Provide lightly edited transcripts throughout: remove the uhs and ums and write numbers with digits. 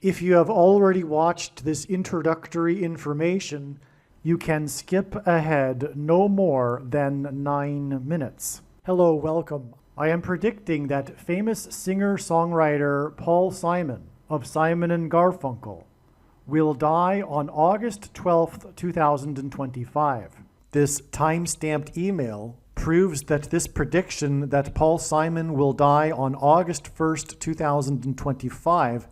If you have already watched this introductory information, you can skip ahead no more than 9 minutes. Hello, welcome. I am predicting that famous singer-songwriter Paul Simon of Simon and Garfunkel will die on August 12th, 2025. This time-stamped email proves that this prediction that Paul Simon will die on August 1st, 2025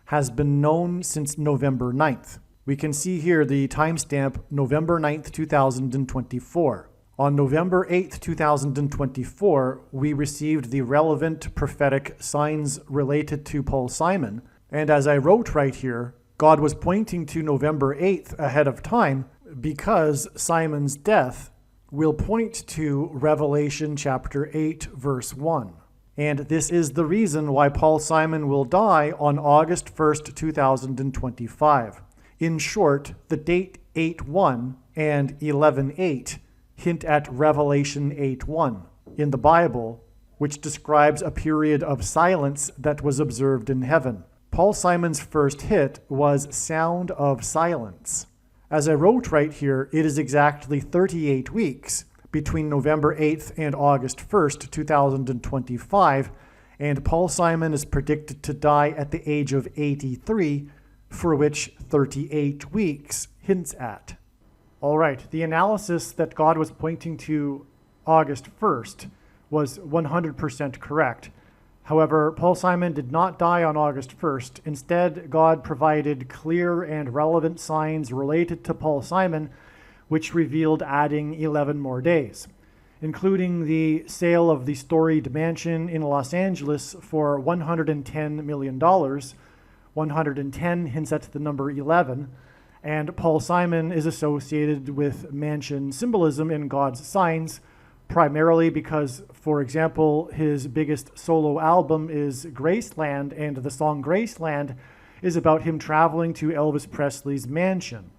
has been known since November 9th. We can see here the timestamp November 9th, 2024. On November 8th, 2024, we received the relevant prophetic signs related to Paul Simon. And as I wrote right here, God was pointing to November 8th ahead of time because Simon's death will point to Revelation chapter 8, verse 1. And this is the reason why Paul Simon will die on August 1st, 2025. In short, the date 8:1 and 11:8 hint at Revelation 8:1 in the Bible, which describes a period of silence that was observed in heaven. Paul Simon's first hit was Sound of Silence. As I wrote right here, it is exactly 38 weeks between November 8th and August 1st, 2025, and Paul Simon is predicted to die at the age of 83, for which 38 weeks hints at. All right, the analysis that God was pointing to August 1st was 100% correct. However, Paul Simon did not die on August 1st. Instead, God provided clear and relevant signs related to Paul Simon, which revealed adding 11 more days, including the sale of the storied mansion in Los Angeles for $110 million. 110 hints at the number 11, and Paul Simon is associated with mansion symbolism in God's signs, primarily because, for example, his biggest solo album is Graceland, and the song Graceland is about him traveling to Elvis Presley's mansion.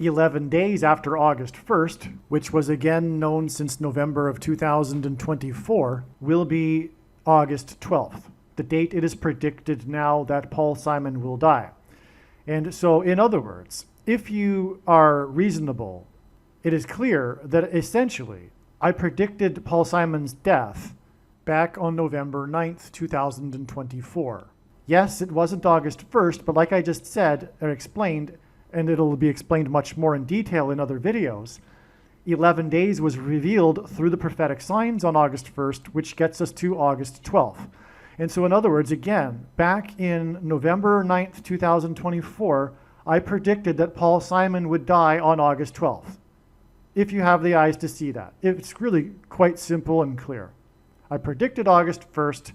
11 days after August 1st, which was again known since November of 2024, will be August 12th, the date it is predicted now that Paul Simon will die. And so, in other words, if you are reasonable, it is clear that essentially I predicted Paul Simon's death back on November 9th, 2024. Yes, it wasn't August 1st, but like I just said or explained, and it'll be explained much more in detail in other videos, 11 days was revealed through the prophetic signs on August 1st, which gets us to August 12th. And so in other words, again, back in November 9th, 2024, I predicted that Paul Simon would die on August 12th. If you have the eyes to see that. It's really quite simple and clear. I predicted August 1st,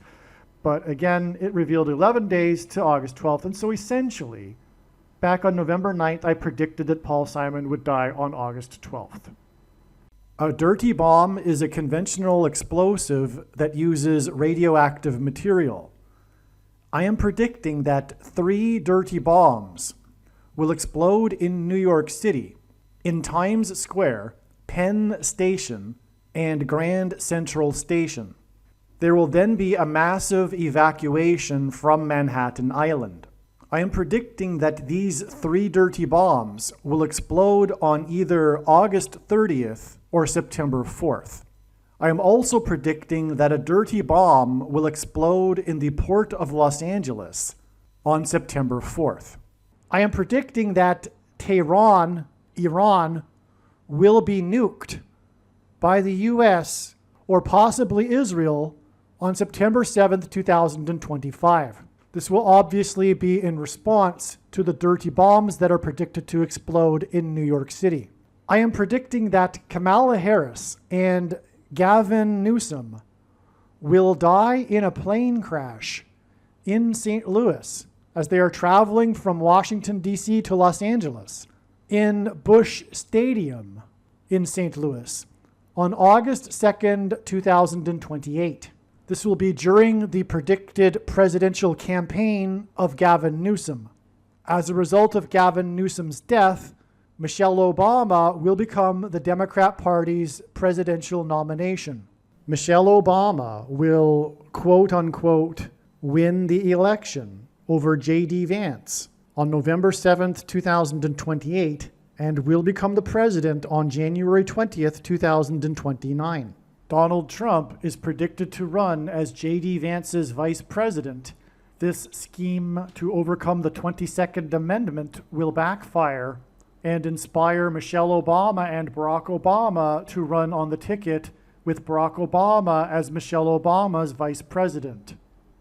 but again, it revealed 11 days to August 12th. And so essentially, back on November 9th, I predicted that Paul Simon would die on August 12th. A dirty bomb is a conventional explosive that uses radioactive material. I am predicting that 3 dirty bombs will explode in New York City, in Times Square, Penn Station, and Grand Central Station. There will then be a massive evacuation from Manhattan Island. I am predicting that these 3 dirty bombs will explode on either August 30th or September 4th. I am also predicting that a dirty bomb will explode in the port of Los Angeles on September 4th. I am predicting that Tehran, Iran, will be nuked by the US or possibly Israel on September 7th, 2025. This will obviously be in response to the dirty bombs that are predicted to explode in New York City. I am predicting that Kamala Harris and Gavin Newsom will die in a plane crash in St. Louis as they are traveling from Washington, D.C. to Los Angeles in Busch Stadium in St. Louis on August 2nd, 2028. This will be during the predicted presidential campaign of Gavin Newsom. As a result of Gavin Newsom's death, Michelle Obama will become the Democrat Party's presidential nomination. Michelle Obama will, quote unquote, win the election over J.D. Vance, on November 7th, 2028, and will become the president on January 20th, 2029. Donald Trump is predicted to run as J.D. Vance's vice president. This scheme to overcome the 22nd Amendment will backfire and inspire Michelle Obama and Barack Obama to run on the ticket with Barack Obama as Michelle Obama's vice president.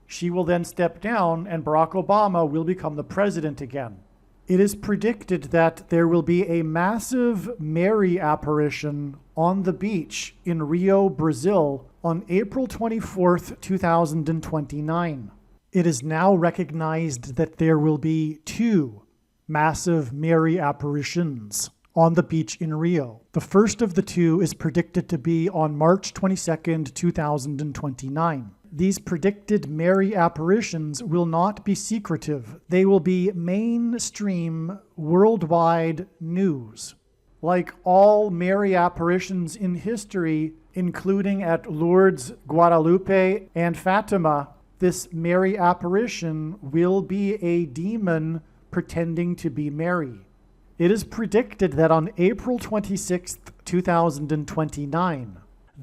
She will then step down and Barack Obama will become the president again. It is predicted that there will be a massive Mary apparition on the beach in Rio, Brazil on April 24th, 2029. It is now recognized that there will be 2 massive Mary apparitions on the beach in Rio. The first of the 2 is predicted to be on March 22nd, 2029. These predicted Mary apparitions will not be secretive. They will be mainstream, worldwide news. Like all Mary apparitions in history, including at Lourdes, Guadalupe, and Fatima, this Mary apparition will be a demon pretending to be Mary. It is predicted that on April 26th, 2029,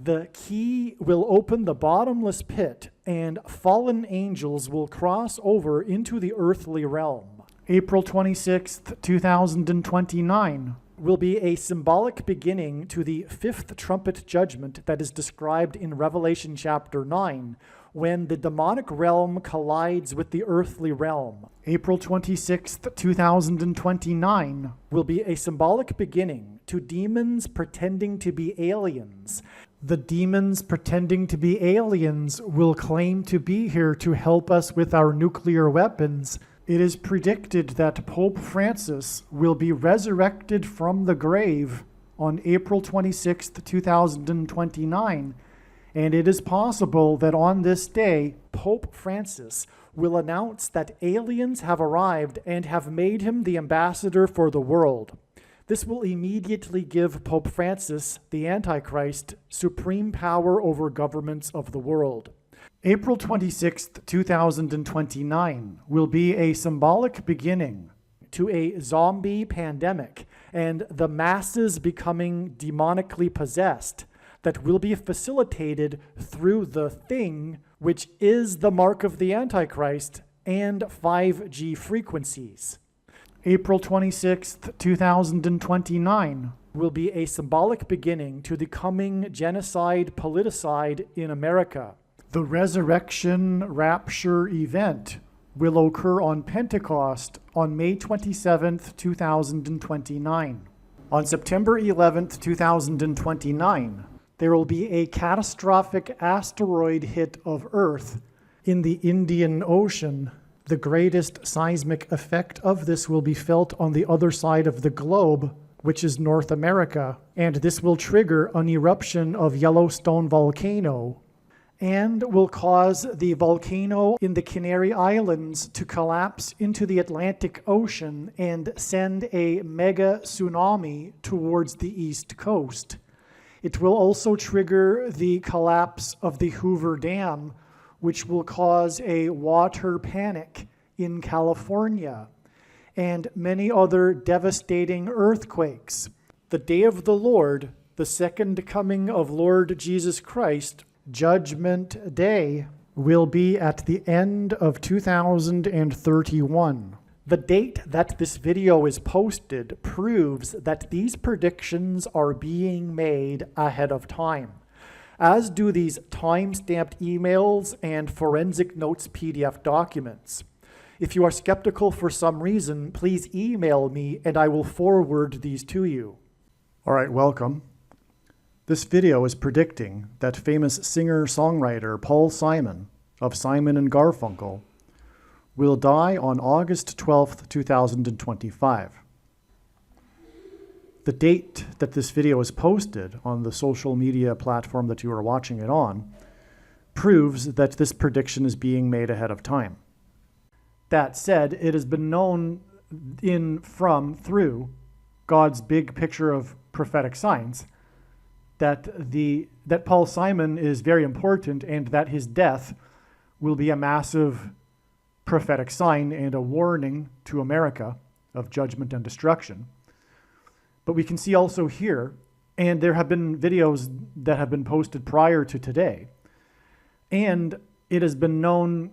the key will open the bottomless pit and fallen angels will cross over into the earthly realm. April 26th, 2029 will be a symbolic beginning to the 5th trumpet judgment that is described in Revelation chapter 9, when the demonic realm collides with the earthly realm. April 26th, 2029 will be a symbolic beginning to demons pretending to be aliens. The demons pretending to be aliens will claim to be here to help us with our nuclear weapons. It is predicted that Pope Francis will be resurrected from the grave on April 26th, 2029, and it is possible that on this day, Pope Francis will announce that aliens have arrived and have made him the ambassador for the world. This will immediately give Pope Francis, the Antichrist, supreme power over governments of the world. April 26th, 2029 will be a symbolic beginning to a zombie pandemic and the masses becoming demonically possessed that will be facilitated through the thing, which is the mark of the Antichrist and 5G frequencies. April 26th, 2029 will be a symbolic beginning to the coming genocide politicide in America. The resurrection rapture event will occur on Pentecost on May 27th, 2029. On September 11th, 2029, there will be a catastrophic asteroid hit of Earth in the Indian Ocean. The greatest seismic effect of this will be felt on the other side of the globe, which is North America, and this will trigger an eruption of Yellowstone volcano and will cause the volcano in the Canary Islands to collapse into the Atlantic Ocean and send a mega tsunami towards the East Coast. It will also trigger the collapse of the Hoover Dam, which will cause a water panic in California, and many other devastating earthquakes. The day of the Lord, the second coming of Lord Jesus Christ, Judgment Day, will be at the end of 2031. The date that this video is posted proves that these predictions are being made ahead of time, as do these time-stamped emails and forensic notes PDF documents. If you are skeptical for some reason, please email me and I will forward these to you. All right, welcome. This video is predicting that famous singer-songwriter Paul Simon of Simon and Garfunkel will die on August 12th, 2025. The date that this video is posted on the social media platform that you are watching it on proves that this prediction is being made ahead of time. That said, it has been known through God's big picture of prophetic signs that Paul Simon is very important and that his death will be a massive prophetic sign and a warning to America of judgment and destruction. But we can see also here, and there have been videos that have been posted prior to today, and it has been known,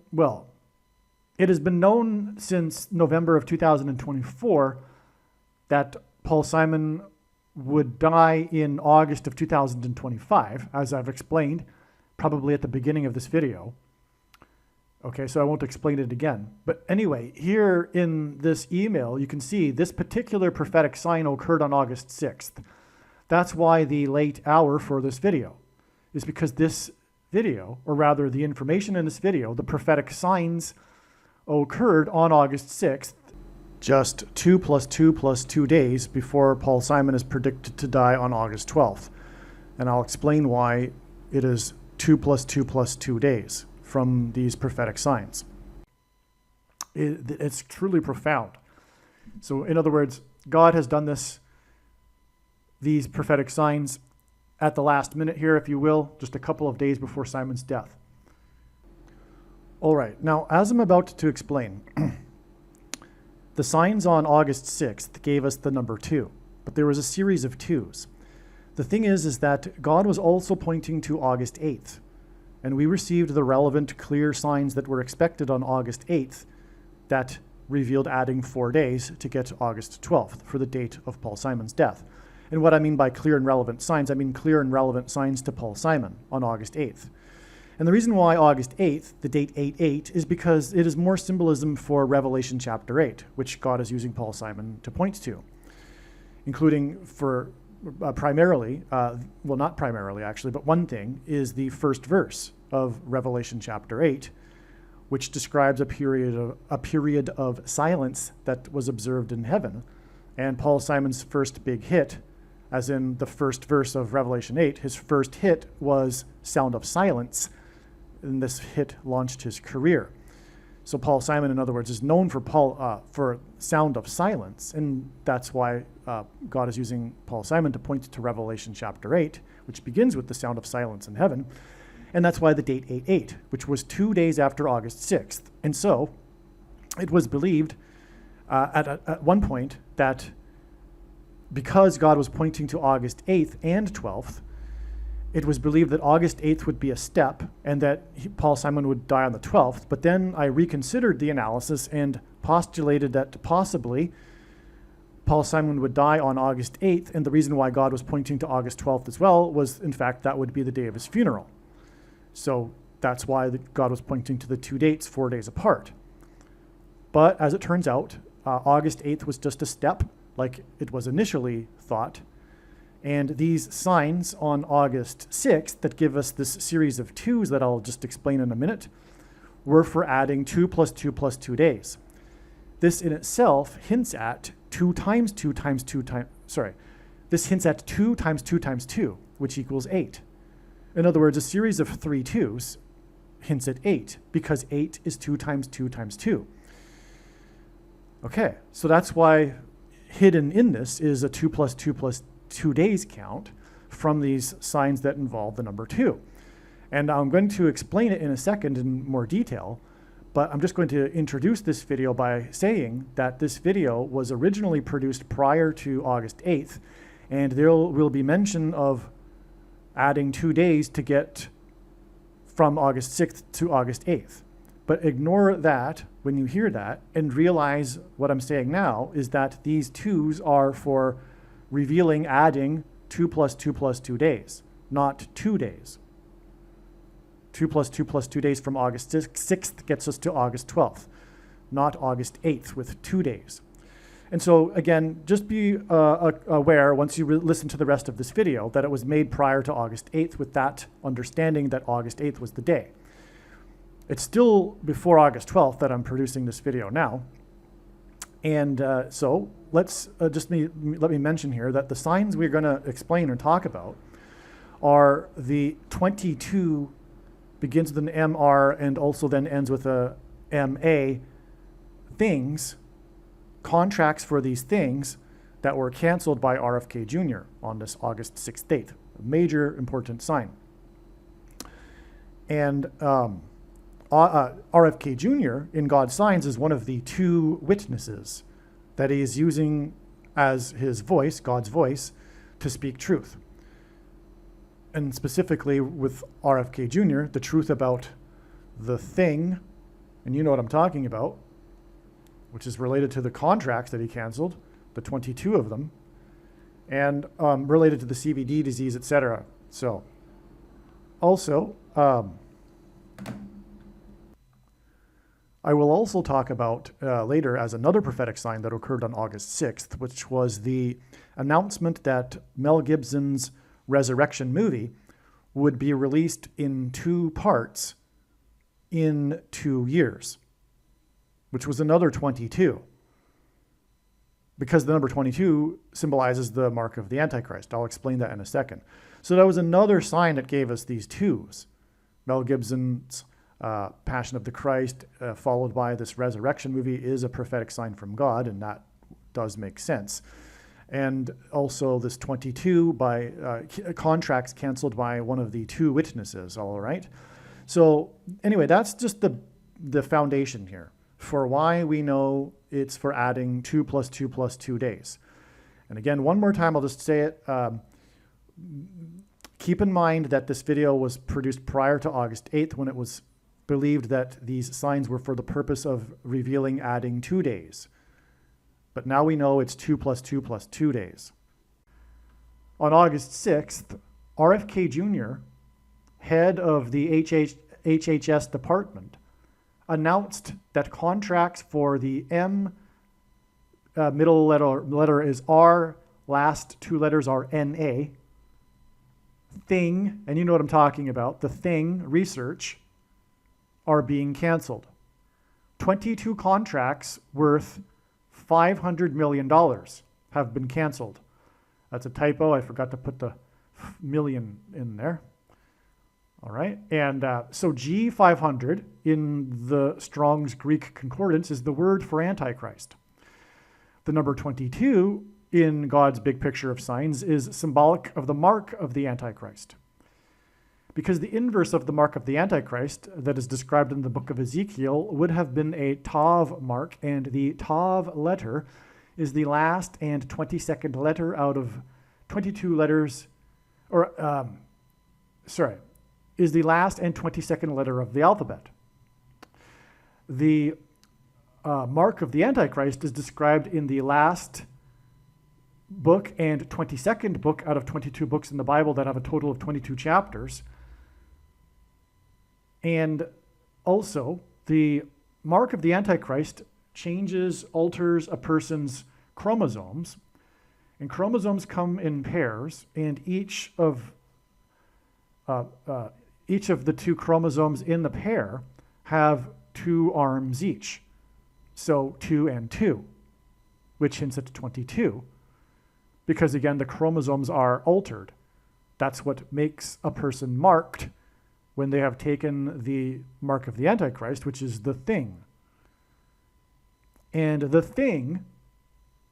since November of 2024 that Paul Simon would die in August of 2025, as I've explained, probably at the beginning of this video. Okay, so I won't explain it again. But anyway, here in this email, you can see this particular prophetic sign occurred on August 6th. That's why the late hour for this video is because this video, or rather the information in this video, the prophetic signs occurred on August 6th, just 2 + 2 + 2 days before Paul Simon is predicted to die on August 12th. And I'll explain why it is 2 + 2 + 2 days from these prophetic signs. It's truly profound. So in other words, God has done these prophetic signs at the last minute here, if you will, just a couple of days before Simon's death. All right, now as I'm about to explain, the signs on August 6th gave us the number 2, but there was a series of 2s. The thing is that God was also pointing to August 8th, and we received the relevant, clear signs that were expected on August 8th that revealed adding 4 days to get August 12th for the date of Paul Simon's death. And what I mean by clear and relevant signs, I mean clear and relevant signs to Paul Simon on August 8th. And the reason why August 8th, the date 8/8, is because it is more symbolism for Revelation chapter 8, which God is using Paul Simon to point to, including for primarily, not primarily actually, but one thing is the first verse of Revelation chapter 8, which describes a period of silence that was observed in heaven. And Paul Simon's first big hit, as in the first verse of Revelation 8, his first hit was Sound of Silence, and this hit launched his career. So Paul Simon, in other words, is known for Sound of Silence, and that's why God is using Paul Simon to point to Revelation chapter 8, which begins with the Sound of Silence in heaven, and that's why the date 8/8, which was 2 days after August 6th. And so it was believed at one point that because God was pointing to August 8th and 12th, it was believed that August 8th would be a step and that Paul Simon would die on the 12th. But then I reconsidered the analysis and postulated that possibly Paul Simon would die on August 8th. And the reason why God was pointing to August 12th as well was, in fact, that would be the day of his funeral. So that's why God was pointing to the 2 dates 4 days apart. But as it turns out, August 8th was just a step, like it was initially thought. And these signs on August 6th that give us this series of 2s that I'll just explain in a minute were for adding 2 + 2 + 2 days. This in itself hints at 2 times 2 times 2 times, this hints at 2 times 2 times 2, which equals 8. In other words, a series of 3 2s hints at 8, because 8 is 2 times 2 times 2. Okay, so that's why hidden in this is a 2 + 2 + 2 days count from these signs that involve the number 2. And I'm going to explain it in a second in more detail, but I'm just going to introduce this video by saying that this video was originally produced prior to August 8th, and there will be mention of adding 2 days to get from August 6th to August 8th. But ignore that when you hear that and realize what I'm saying now is that these 2s are for revealing adding 2 + 2 + 2 days, not 2 days. 2 + 2 + 2 days from August 6th gets us to August 12th, not August 8th with 2 days. And so again, just be aware once you listen to the rest of this video that it was made prior to August 8th with that understanding that August 8th was the day. It's still before August 12th that I'm producing this video now. And so let's let me mention here that the signs we're going to explain and talk about are the 22 begins with an MR and also then ends with a MA things, contracts for these things that were canceled by RFK Jr. on this August 6th date, a major important sign. And RFK Jr. in God's Signs is one of the two witnesses that he is using as his voice, God's voice, to speak truth. And specifically with RFK Jr., the truth about the thing, and you know what I'm talking about, which is related to the contracts that he canceled, the 22 of them, and related to the CVD disease, etc. So, also, I will also talk about later as another prophetic sign that occurred on August 6th, which was the announcement that Mel Gibson's Resurrection movie would be released in 2 parts in 2 years, which was another 22, because the number 22 symbolizes the mark of the Antichrist. I'll explain that in a second. So that was another sign that gave us these 2s. Mel Gibson's Passion of the Christ, followed by this Resurrection movie, is a prophetic sign from God, and that does make sense. And also this 22 by contracts canceled by one of the 2 witnesses, all right? So anyway, that's just the foundation here for why we know it's for adding 2 + 2 + 2 days. And again, one more time, I'll just say it. Keep in mind that this video was produced prior to August 8th, when it was believed that these signs were for the purpose of revealing adding 2 days. But now we know it's 2 + 2 + 2 days. On August 6th, RFK Jr., head of the HHS department, announced that contracts for the M, middle letter is R, last 2 letters are NA, thing, and you know what I'm talking about, the thing research, are being canceled. 22 contracts worth $500 million have been canceled. That's a typo. I forgot to put the million in there. All right. And so G500 in the Strong's Greek Concordance is the word for Antichrist. The number 22 in God's big picture of signs is symbolic of the mark of the Antichrist. Because the inverse of the mark of the Antichrist that is described in the book of Ezekiel would have been a Tav mark, and the Tav letter is the last and 22nd letter out of 22 letters, is the last and 22nd letter of the alphabet. The mark of the Antichrist is described in the last book and 22nd book out of 22 books in the Bible that have a total of 22 chapters. And also, the mark of the Antichrist alters a person's chromosomes. And chromosomes come in pairs, and each of the 2 chromosomes in the pair have 2 arms each. So 2 and 2, which hints at 22. Because again, the chromosomes are altered. That's what makes a person marked when they have taken the mark of the Antichrist, which is the thing. And the thing,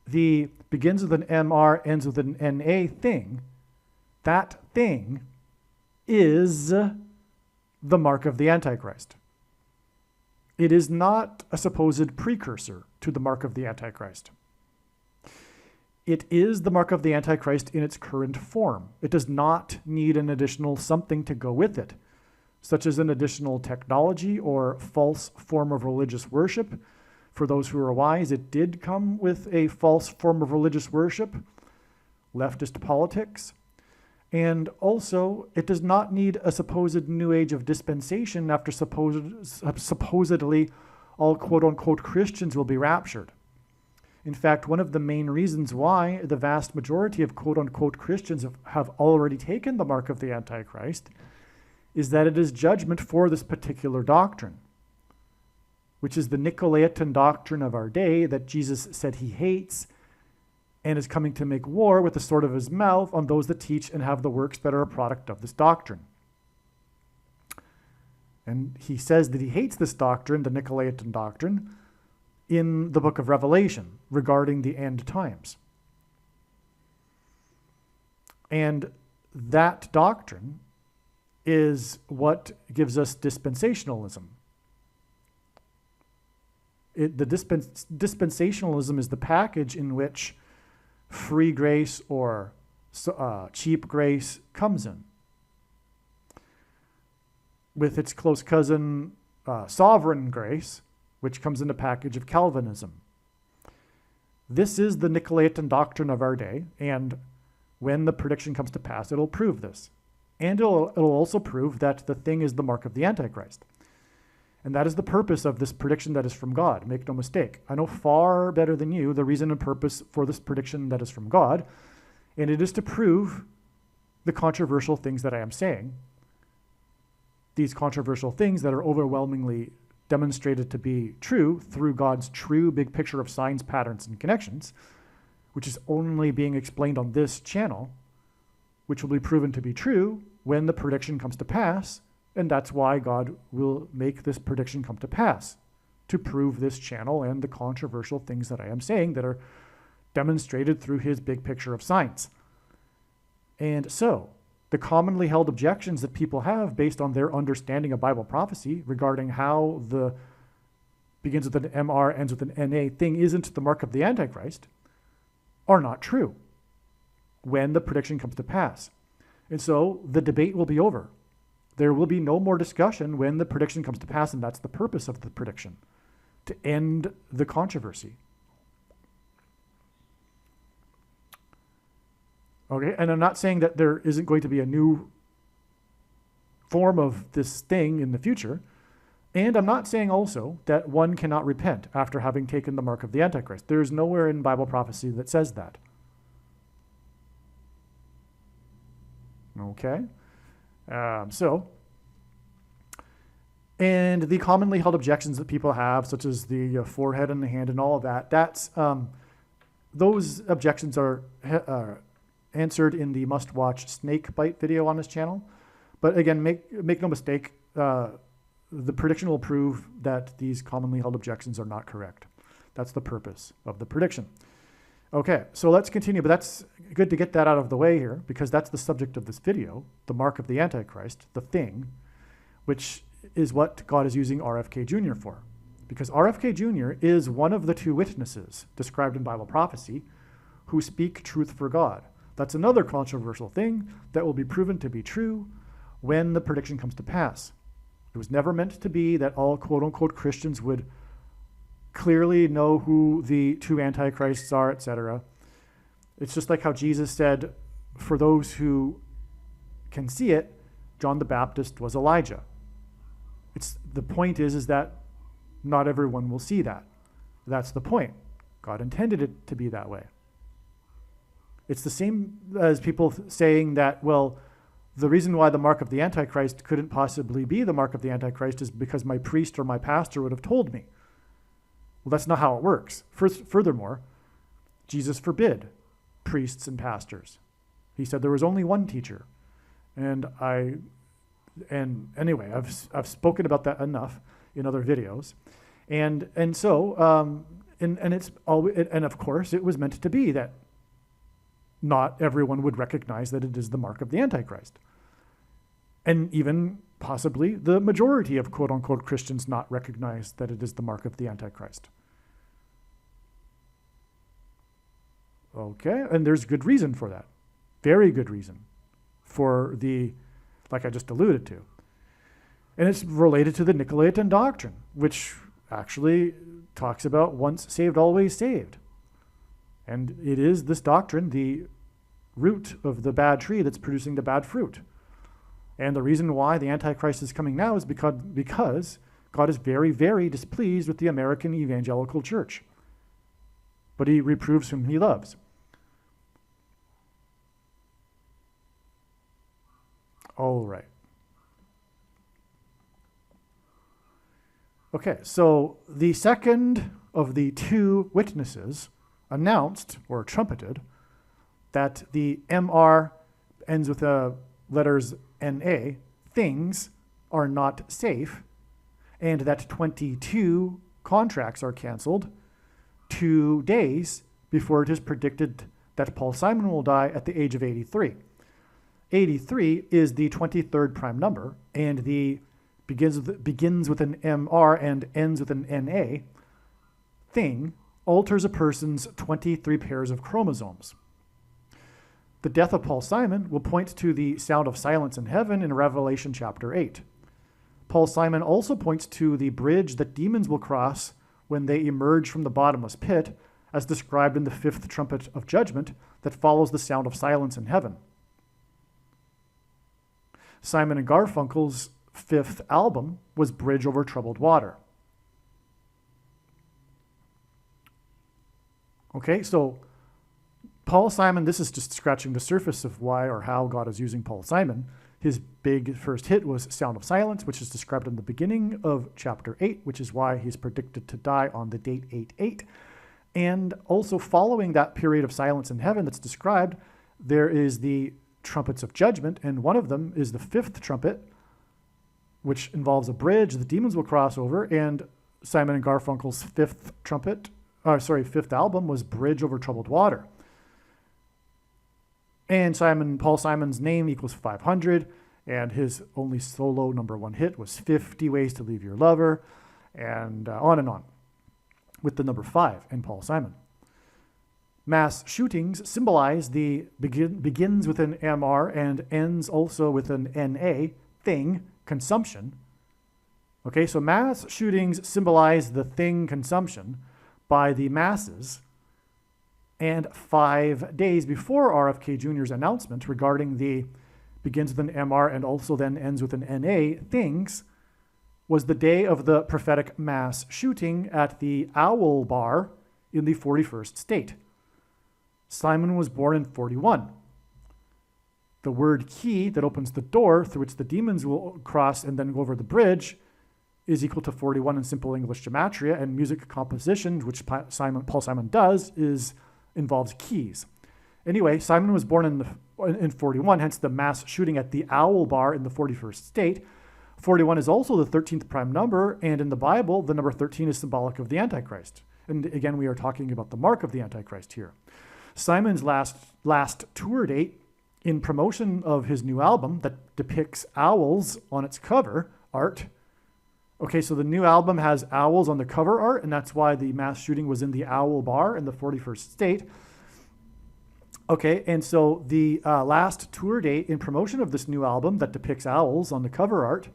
begins with an MR, ends with an NA thing. That thing is the mark of the Antichrist. It is not a supposed precursor to the mark of the Antichrist. It is the mark of the Antichrist in its current form. It does not need an additional something to go with it, such as an additional technology or false form of religious worship. For those who are wise, it did come with a false form of religious worship, leftist politics. And also, it does not need a supposed new age of dispensation after supposedly all quote-unquote Christians will be raptured. In fact, one of the main reasons why the vast majority of quote-unquote Christians have already taken the mark of the Antichrist is that it is judgment for this particular doctrine, which is the Nicolaitan doctrine of our day that Jesus said he hates and is coming to make war with the sword of his mouth on those that teach and have the works that are a product of this doctrine. And he says that he hates this doctrine, the Nicolaitan doctrine, in the book of Revelation regarding the end times. And that doctrine is what gives us dispensationalism, The dispensationalism is the package in which free grace or cheap grace comes in, with its close cousin, sovereign grace, which comes in the package of Calvinism. This is the Nicolaitan doctrine of our day, and when the prediction comes to pass, it'll prove this. And it'll also prove that the thing is the mark of the Antichrist. And that is the purpose of this prediction that is from God. Make no mistake. I know far better than you the reason and purpose for this prediction that is from God, and it is to prove the controversial things that I am saying. These controversial things that are overwhelmingly demonstrated to be true through God's true big picture of signs, patterns, and connections, which is only being explained on this channel, which will be proven to be true when the prediction comes to pass. And that's why God will make this prediction come to pass, to prove this channel and the controversial things that I am saying that are demonstrated through his big picture of science. And so, the commonly held objections that people have based on their understanding of Bible prophecy regarding how the begins with an MR, ends with an NA thing isn't the mark of the Antichrist are not true when the prediction comes to pass. And so the debate will be over. There will be no more discussion when the prediction comes to pass, and that's the purpose of the prediction, to end the controversy. Okay, and I'm not saying that there isn't going to be a new form of this thing in the future, and I'm not saying also that one cannot repent after having taken the mark of the Antichrist. There's nowhere in Bible prophecy that says that. Okay? And the commonly held objections that people have, such as the forehead and the hand and all of that, those objections are answered in the must-watch snake bite video on his channel. But again, make no mistake, the prediction will prove that these commonly held objections are not correct. That's the purpose of the prediction. Okay, so let's continue, but that's good to get that out of the way here, because that's the subject of this video, the mark of the Antichrist, the thing, which is what God is using RFK Jr. for. Because RFK Jr. is one of the two witnesses described in Bible prophecy who speak truth for God. That's another controversial thing that will be proven to be true when the prediction comes to pass. It was never meant to be that all quote-unquote Christians would clearly know who the two antichrists are, etc. It's just like how Jesus said, for those who can see it, John the Baptist was Elijah. The point is that not everyone will see that. That's the point. God intended it to be that way. It's the same as people saying that, well, the reason why the mark of the Antichrist couldn't possibly be the mark of the Antichrist is because my priest or my pastor would have told me. Well, that's not how it works. Furthermore, Jesus forbid priests and pastors. He said there was only one teacher. And anyway, I've spoken about that enough in other videos. And of course it was meant to be that not everyone would recognize that it is the mark of the Antichrist. And even possibly the majority of quote-unquote Christians not recognize that it is the mark of the Antichrist. Okay, and there's good reason for that. Very good reason for like I just alluded to. And it's related to the Nicolaitan doctrine, which actually talks about once saved, always saved. And it is this doctrine, the root of the bad tree that's producing the bad fruit. And the reason why the Antichrist is coming now is because God is very, very displeased with the American evangelical church. But he reproves whom he loves. All right. Okay, so the second of the two witnesses announced or trumpeted that the MR ends with the letters NA, things are not safe, and that 22 contracts are canceled 2 days before it is predicted that Paul Simon will die at the age of 83. 83 is the 23rd prime number, and begins with an MR and ends with an NA. thing alters a person's 23 pairs of chromosomes. The death of Paul Simon will point to the sound of silence in heaven in Revelation chapter 8. Paul Simon also points to the bridge that demons will cross when they emerge from the bottomless pit, as described in the fifth trumpet of judgment that follows the sound of silence in heaven. Simon and Garfunkel's fifth album was Bridge Over Troubled Water. Okay, so Paul Simon, this is just scratching the surface of why or how God is using Paul Simon. His big first hit was Sound of Silence, which is described in the beginning of chapter 8, which is why he's predicted to die on the date 8/8. And also following that period of silence in heaven that's described, there is the trumpets of judgment, and one of them is the fifth trumpet, which involves a bridge the demons will cross over, and Simon and Garfunkel's fifth album was Bridge Over Troubled Water. And Paul Simon's name equals 500, and his only solo number one hit was 50 Ways to Leave Your Lover, and on, with the number 5 in Paul Simon. Mass shootings symbolize the begins with an MR and ends also with an NA, thing, consumption. Okay, so mass shootings symbolize the thing consumption by the masses. And 5 days before RFK Jr.'s announcement regarding the begins with an MR and also then ends with an NA things was the day of the prophetic mass shooting at the Owl Bar in the 41st state. Simon was born in 41. The word key that opens the door through which the demons will cross and then go over the bridge is equal to 41 in simple English gematria, and music composition, which Paul Simon does, involves keys. Anyway, Simon was born in 41, hence the mass shooting at the Owl Bar in the 41st state. 41 is also the 13th prime number, and in the Bible, the number 13 is symbolic of the Antichrist. And again, we are talking about the mark of the Antichrist here. Simon's last tour date in promotion of his new album that depicts owls on its cover art. Okay, so the new album has owls on the cover art, and that's why the mass shooting was in the Owl Bar in the 41st state. Okay, and so the last tour date in promotion of this new album that depicts owls on the cover art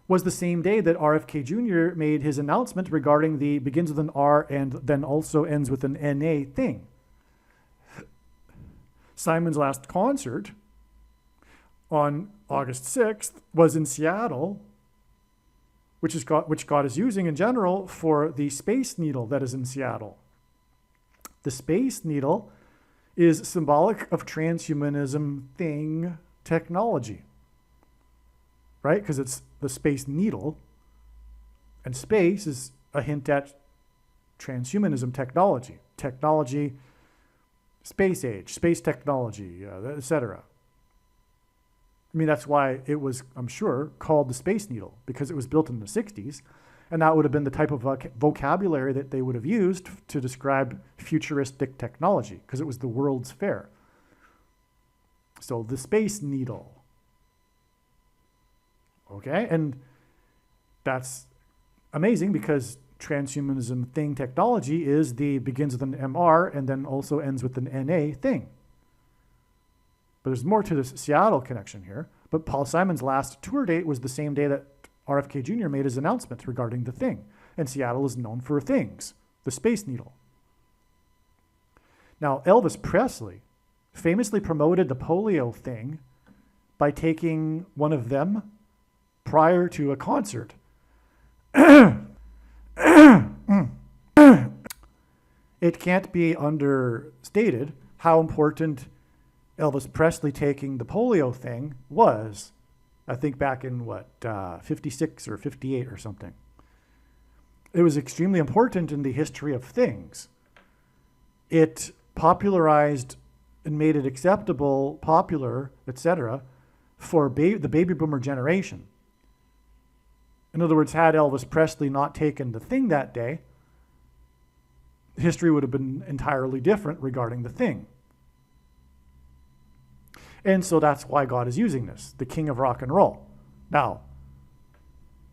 was the same day that RFK Jr. made his announcement regarding the begins with an R and then also ends with an NA thing. Simon's last concert on August 6th was in Seattle, which God is using in general for the Space Needle that is in Seattle. The Space Needle is symbolic of transhumanism thing technology, right? Because it's the Space Needle, and space is a hint at transhumanism technology, space age, space technology, etc. I mean, that's why it was, I'm sure, called the Space Needle, because it was built in the 60s, and that would have been the type of vocabulary that they would have used to describe futuristic technology, because it was the World's Fair. So the Space Needle. Okay, and that's amazing because transhumanism thing technology begins with an MR and then also ends with an NA thing. But there's more to this Seattle connection here. But Paul Simon's last tour date was the same day that RFK Jr. made his announcement regarding the thing. And Seattle is known for things, the Space Needle. Now, Elvis Presley famously promoted the polio thing by taking one of them prior to a concert. It can't be understated how important Elvis Presley taking the polio thing was. I think back in 56 or 58 or something. It was extremely important in the history of things. It popularized and made it acceptable, popular, etc., for the baby boomer generation. In other words, had Elvis Presley not taken the thing that day, history would have been entirely different regarding the thing. And so that's why God is using this, the king of rock and roll. Now,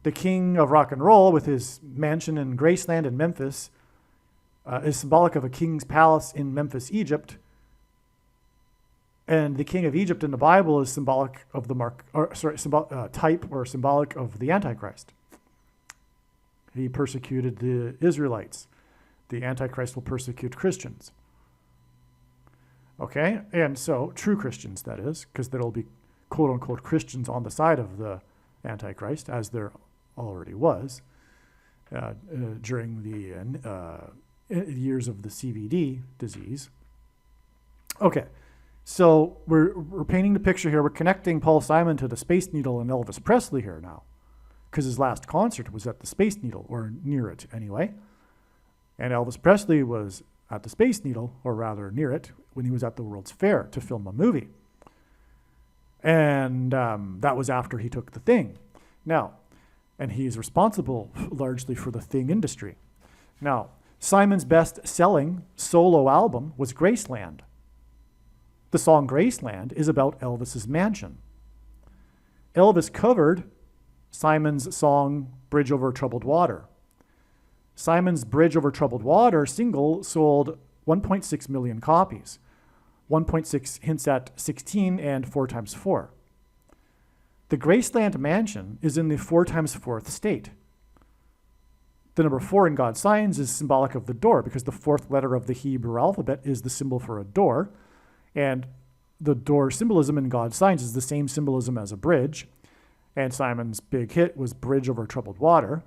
the king of rock and roll with his mansion in Graceland in Memphis is symbolic of a king's palace in Memphis, Egypt. And the king of Egypt in the Bible is symbolic of the type or symbolic of the Antichrist. He persecuted the Israelites. The Antichrist will persecute Christians. Okay, and so true Christians, that is, because there'll be quote-unquote Christians on the side of the Antichrist, as there already was during the years of the CVD disease. Okay, so we're painting the picture here. We're connecting Paul Simon to the Space Needle and Elvis Presley here now, because his last concert was at the Space Needle, or near it anyway. And Elvis Presley was at the Space Needle, or rather near it, when he was at the World's Fair to film a movie. And that was after he took the thing. Now, and he's responsible largely for the thing industry. Now, Simon's best-selling solo album was Graceland. The song Graceland is about Elvis's mansion. Elvis covered Simon's song Bridge Over Troubled Water. Simon's Bridge Over Troubled Water single sold 1.6 million copies. 1.6 hints at 16 and 4 times 4. The Graceland Mansion is in the 4 times 4th state. The number 4 in God's signs is symbolic of the door, because the 4th letter of the Hebrew alphabet is the symbol for a door. And the door symbolism in God's signs is the same symbolism as a bridge. And Simon's big hit was Bridge Over Troubled Water.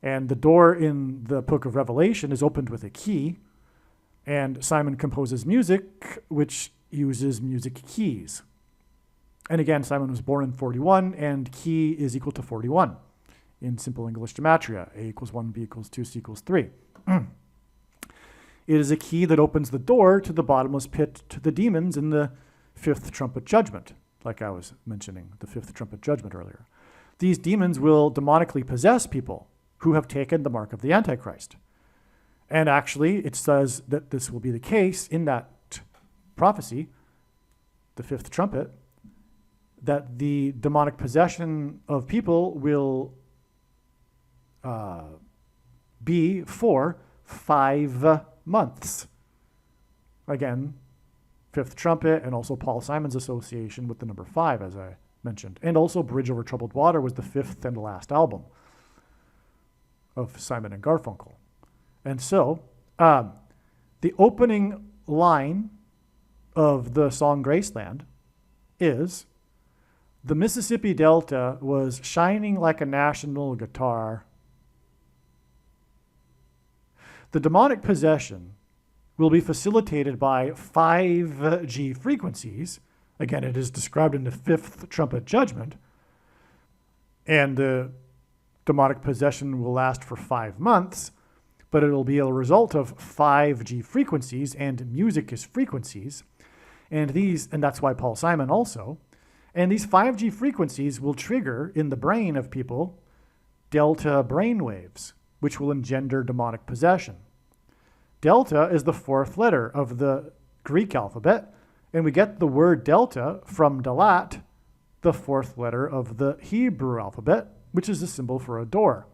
And the door in the book of Revelation is opened with a key. And Simon composes music, which uses music keys. And again, Simon was born in 41, and key is equal to 41 in simple English gematria. A equals 1, B equals 2, C equals 3. It is a key that opens the door to the bottomless pit to the demons in the 5th trumpet judgment, like I was mentioning, the 5th trumpet judgment earlier. These demons will demonically possess people who have taken the mark of the Antichrist. And actually, it says that this will be the case in that prophecy, the 5th trumpet, that the demonic possession of people will be for 5 months. Again, 5th trumpet, and also Paul Simon's association with the number 5, as I mentioned. And also Bridge Over Troubled Water was the 5th and last album of Simon and Garfunkel. And so, the opening line of the song Graceland is, "The Mississippi Delta was shining like a national guitar." The demonic possession will be facilitated by 5G frequencies. Again, it is described in the 5th trumpet judgment. And the demonic possession will last for 5 months, but it will be a result of 5G frequencies, and music is frequencies. And that's why Paul Simon also. And these 5G frequencies will trigger in the brain of people delta brainwaves, which will engender demonic possession. Delta is the 4th letter of the Greek alphabet, and we get the word delta from dalat, the 4th letter of the Hebrew alphabet, which is the symbol for a door,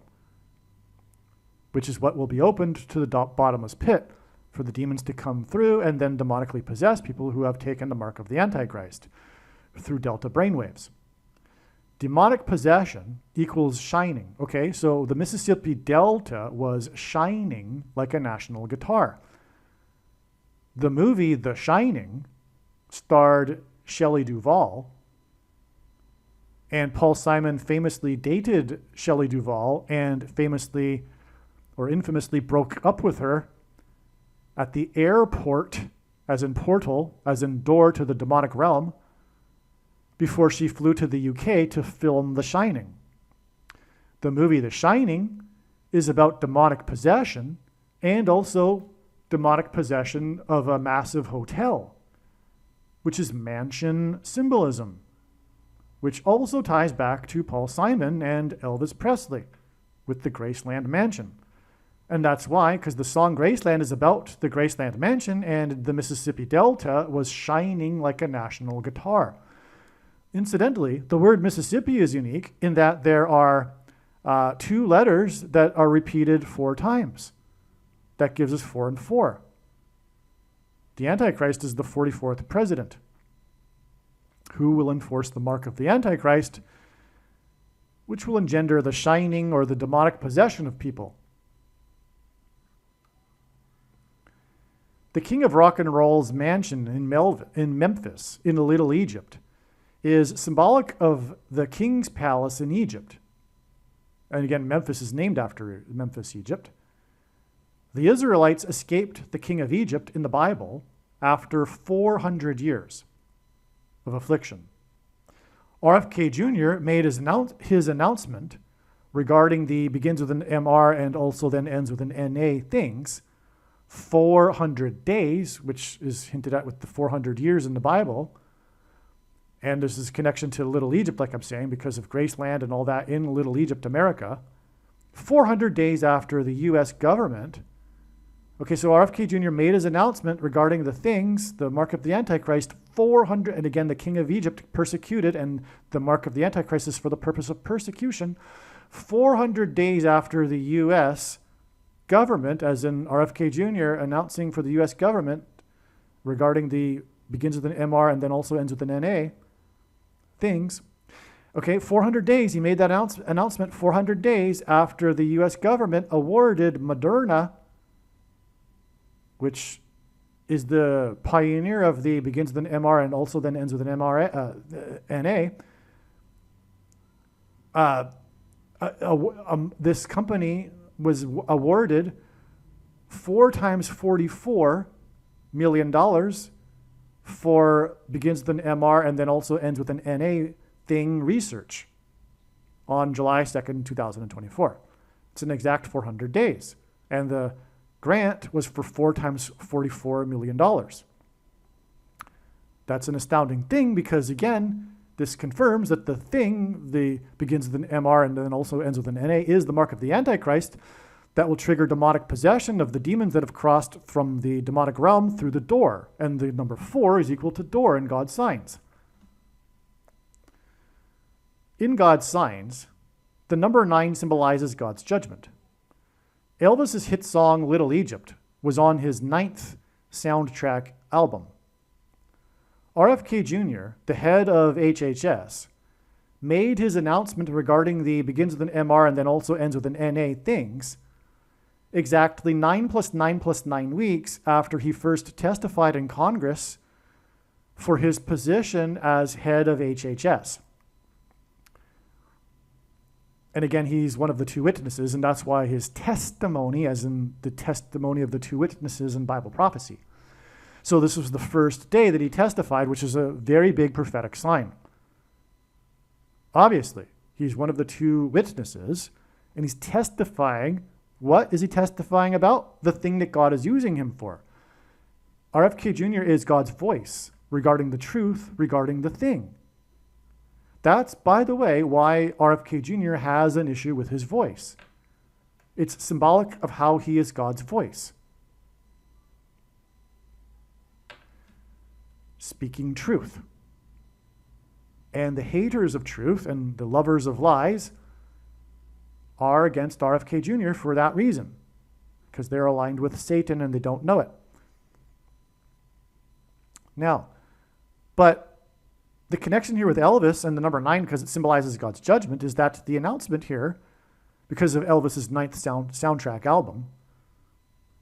which is what will be opened to the bottomless pit for the demons to come through and then demonically possess people who have taken the mark of the Antichrist through delta brainwaves. Demonic possession equals shining. Okay, so the Mississippi Delta was shining like a national guitar. The movie The Shining starred Shelley Duvall, and Paul Simon famously dated Shelley Duvall and famously or infamously broke up with her at the airport, as in portal, as in door to the demonic realm, before she flew to the UK to film The Shining. The movie The Shining is about demonic possession and also demonic possession of a massive hotel, which is mansion symbolism, which also ties back to Paul Simon and Elvis Presley with the Graceland Mansion. And that's why, because the song Graceland is about the Graceland Mansion, and the Mississippi Delta was shining like a national guitar. Incidentally, the word Mississippi is unique in that there are 2 letters that are repeated 4 times. That gives us 4 and 4. The Antichrist is the 44th president. Who will enforce the mark of the Antichrist, which will engender the shining or the demonic possession of people? The king of rock and roll's mansion in Memphis, in Little Egypt, is symbolic of the king's palace in Egypt. And again, Memphis is named after Memphis, Egypt. The Israelites escaped the king of Egypt in the Bible after 400 years of affliction. RFK Jr. made his announcement regarding the begins with an MR and also then ends with an NA things 400 days, which is hinted at with the 400 years in the Bible. And there's this connection to Little Egypt, like I'm saying, because of Graceland and all that in Little Egypt, America. 400 days after the U.S. government. Okay, so RFK Jr. made his announcement regarding the things, the mark of the Antichrist, 400, and again, the king of Egypt persecuted, and the mark of the Antichrist is for the purpose of persecution. 400 days after the U.S. government, as in RFK Jr. announcing for the U.S. government regarding the begins with an MR and then also ends with an NA things. Okay, 400 days, he made that announcement 400 days after the U.S. government awarded Moderna, which is the pioneer of the begins with an MR and also then ends with an NA. This company was awarded $4 times $44 million for begins with an MR and then also ends with an NA thing research on July 2nd, 2024. It's an exact 400 days. And the grant was for 4 times $44 million. That's an astounding thing because, again, this confirms that the thing, the begins with an MR and then also ends with an NA, is the mark of the Antichrist that will trigger demonic possession of the demons that have crossed from the demonic realm through the door. And the number 4 is equal to door in God's signs. In God's signs, the number 9 symbolizes God's judgment. Elvis's hit song Little Egypt was on his 9th soundtrack album. RFK Jr., the head of HHS, made his announcement regarding the begins with an MR and then also ends with an NA things exactly 9 plus 9 plus 9 weeks after he first testified in Congress for his position as head of HHS. And again, he's one of the 2 witnesses, and that's why his testimony, as in the testimony of the 2 witnesses in Bible prophecy. So this was the first day that he testified, which is a very big prophetic sign. Obviously, he's one of the 2 witnesses, and he's testifying. What is he testifying about? The thing that God is using him for. RFK Jr. is God's voice regarding the truth, regarding the thing. That's, by the way, why RFK Jr. has an issue with his voice. It's symbolic of how he is God's voice. Speaking truth. And the haters of truth and the lovers of lies are against RFK Jr. for that reason, because they're aligned with Satan and they don't know it. Now, but the connection here with Elvis and the number 9, because it symbolizes God's judgment, is that the announcement here, because of Elvis's 9th soundtrack album,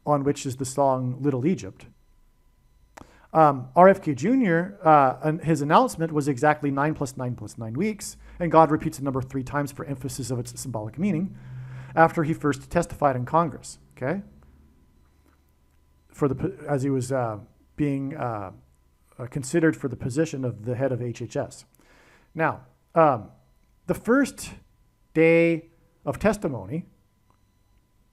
on which is the song Little Egypt, RFK Jr., and his announcement was exactly 9 plus 9 plus 9 weeks, and God repeats the number 3 times for emphasis of its symbolic meaning, after he first testified in Congress, okay? As he was being considered for the position of the head of HHS. Now, the first day of testimony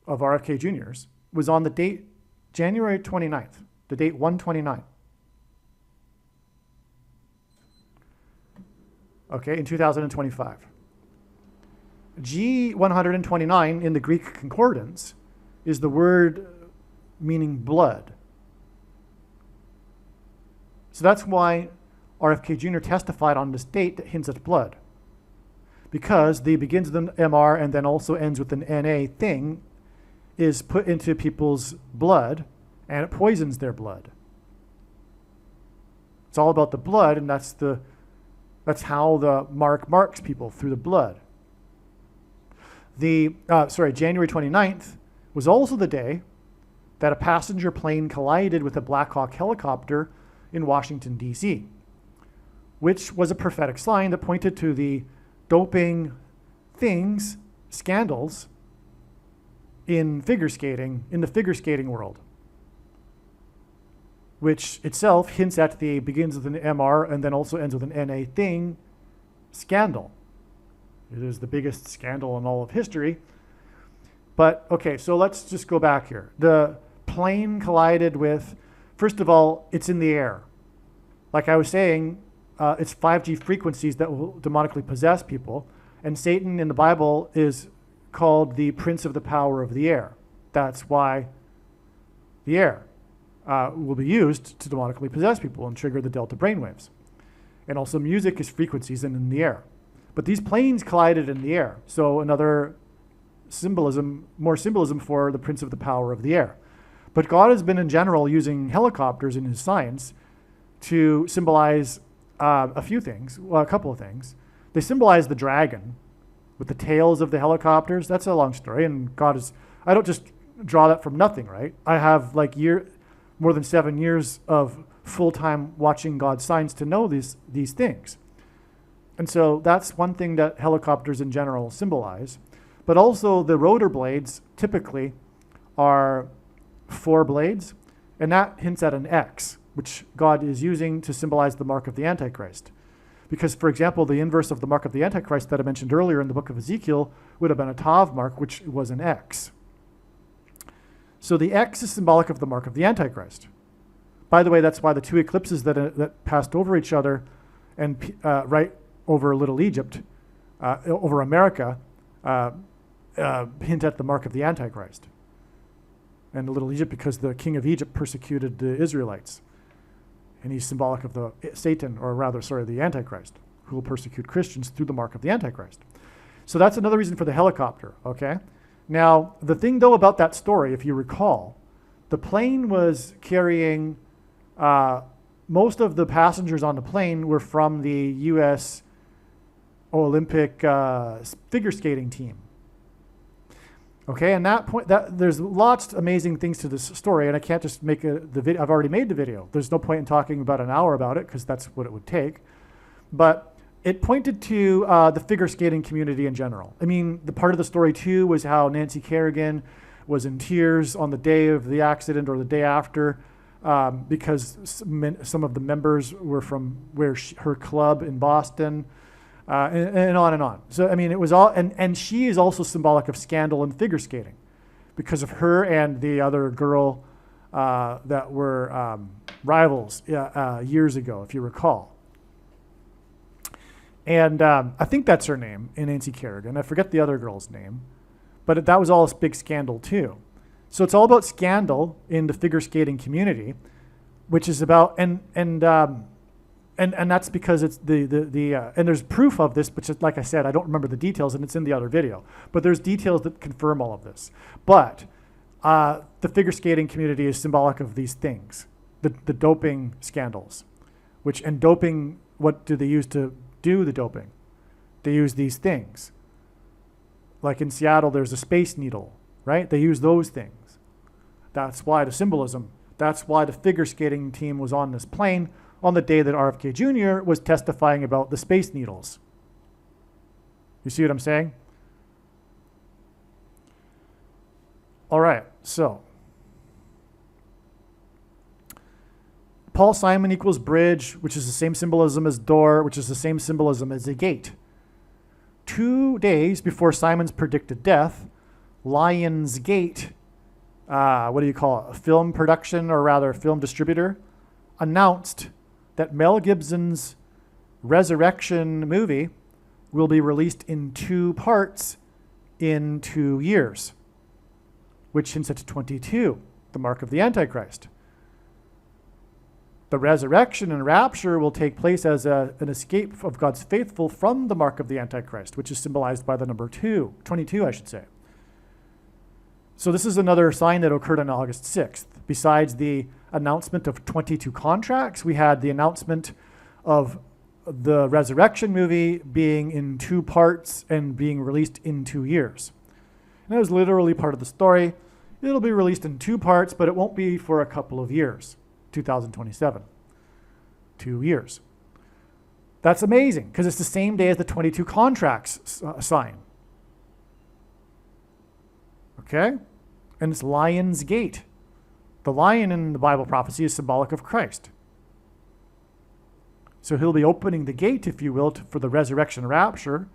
of RFK Jr.'s was on the date January 29th, the date 129. Okay, in 2025. G129 in the Greek concordance is the word meaning blood. So that's why RFK Jr. testified on this date that hints at blood. Because the begins with an MR and then also ends with an NA thing is put into people's blood, and it poisons their blood. It's all about the blood, and that's how the mark marks people, through the blood. January 29th was also the day that a passenger plane collided with a Black Hawk helicopter in Washington, D.C., which was a prophetic sign that pointed to the doping scandals in the figure skating world, which itself hints at begins with an MR and then also ends with an NA scandal. It is the biggest scandal in all of history. But okay, so let's just go back here. The plane collided with, first of all, it's in the air. Like I was saying, it's 5G frequencies that will demonically possess people. And Satan in the Bible is called the prince of the power of the air. That's why the air will be used to demonically possess people and trigger the delta brainwaves. And also music is frequencies and in the air. But these planes collided in the air. So another more symbolism for the prince of the power of the air. But God has been in general using helicopters in his science to symbolize a couple of things. They symbolize the dragon with the tails of the helicopters. That's a long story, and I don't just draw that from nothing, right? I have more than 7 years of full-time watching God's signs to know these things. And so that's one thing that helicopters in general symbolize. But also the rotor blades typically are 4 blades, and that hints at an X, which God is using to symbolize the mark of the Antichrist. Because, for example, the inverse of the mark of the Antichrist that I mentioned earlier in the book of Ezekiel would have been a Tav mark, which was an X. So the X is symbolic of the mark of the Antichrist. By the way, that's why the 2 eclipses that passed over each other and right over Little Egypt, over America, hint at the mark of the Antichrist. And Little Egypt because the king of Egypt persecuted the Israelites. And he's symbolic of the Antichrist, who will persecute Christians through the mark of the Antichrist. So that's another reason for the helicopter, okay? Now, the thing, though, about that story, if you recall, the plane was carrying, most of the passengers on the plane were from the U.S. Olympic figure skating team. Okay, and there's lots of amazing things to this story, and I can't just make the video. I've already made the video. There's no point in talking about an hour about it because that's what it would take. But it pointed to the figure skating community in general. I mean, the part of the story too was how Nancy Kerrigan was in tears on the day of the accident or the day after because some of the members were from her club in Boston. And on and on. So, I mean, it was all, and she is also symbolic of scandal in figure skating because of her and the other girl that were rivals years ago, if you recall. And I think that's her name, Nancy Kerrigan. I forget the other girl's name, but that was all a big scandal too. So it's all about scandal in the figure skating community, which is about, and that's because it's and there's proof of this, but like I said, I don't remember the details, and it's in the other video. But there's details that confirm all of this. But the figure skating community is symbolic of these things, the doping scandals, and doping. What do they use to do the doping? They use these things. Like in Seattle, there's a space needle, right? They use those things. That's why the symbolism. That's why the figure skating team was on this plane on the day that RFK Jr. was testifying about the space needles. You see what I'm saying? All right, so Paul Simon equals bridge, which is the same symbolism as door, which is the same symbolism as a gate. 2 days before Simon's predicted death, Lionsgate, a film production, or rather a film distributor, announced that Mel Gibson's Resurrection movie will be released in 2 parts in 2 years, which hints at 22, the mark of the Antichrist. The resurrection and rapture will take place as an escape of God's faithful from the mark of the Antichrist, which is symbolized by the number 22, I should say. So this is another sign that occurred on August 6th. Besides the announcement of 22 contracts, we had the announcement of the Resurrection movie being in 2 parts and being released in 2 years. And that was literally part of the story. It'll be released in 2 parts, but it won't be for a couple of years, 2027. 2 years. That's amazing, because it's the same day as the 22 contracts sign. Okay? And it's Lion's Gate. The lion in the Bible prophecy is symbolic of Christ. So he'll be opening the gate, if you will, for the resurrection rapture.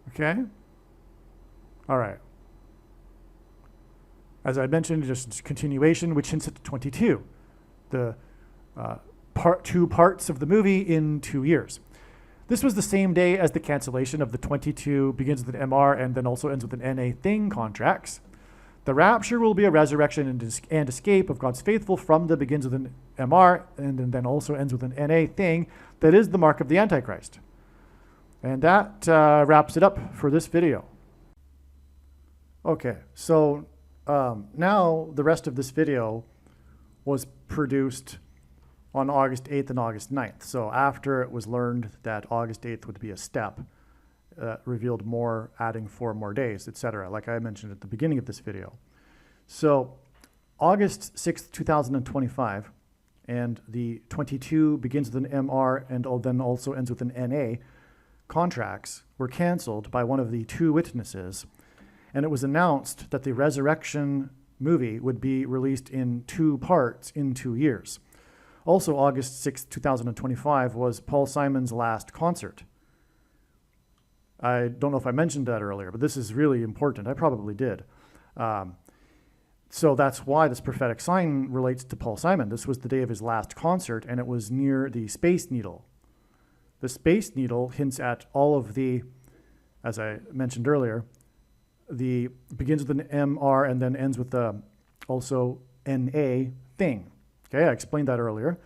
Okay? All right. As I mentioned, just continuation, which hints at 22. The 2 parts of the movie in 2 years. This was the same day as the cancellation of the 22 begins with an MR and then also ends with an NA thing contracts. The rapture will be a resurrection and escape of God's faithful from the begins with an MR and then also ends with an NA thing that is the mark of the Antichrist. And that wraps it up for this video. Okay, so now the rest of this video was produced on August 8th and August 9th. So after it was learned that August 8th would be a step, revealed more, adding 4 more days, etc., like I mentioned at the beginning of this video. So August 6th, 2025, and the 22 begins with an MR and then also ends with an NA contracts were canceled by one of the 2 witnesses, and it was announced that the Resurrection movie would be released in 2 parts in 2 years. Also, August 6, 2025 was Paul Simon's last concert. I don't know if I mentioned that earlier, but this is really important. I probably did. So that's why this prophetic sign relates to Paul Simon. This was the day of his last concert, and it was near the Space Needle. The Space Needle hints at all of the, as I mentioned earlier, the begins with an MR and then ends with the also NA thing. Okay, I explained that earlier,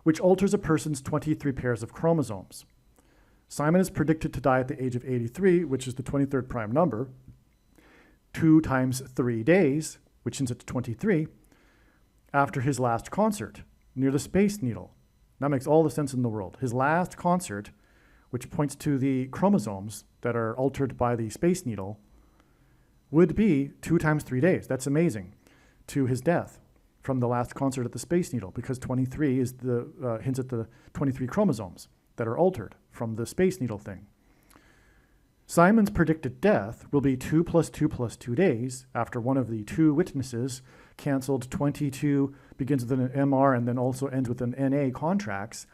which alters a person's 23 pairs of chromosomes. Simon is predicted to die at the age of 83, which is the 23rd prime number, 2 times 3 days, which ends at 23, after his last concert near the Space Needle. That makes all the sense in the world. His last concert, which points to the chromosomes that are altered by the Space Needle, would be 2 times 3 days. That's amazing. To his death from the last concert at the Space Needle, because 23 is the hints at the 23 chromosomes that are altered from the Space Needle thing. Simon's predicted death will be 2 + 2 + 2 days after one of the 2 witnesses canceled 22 begins with an MR and then also ends with an NA contracts,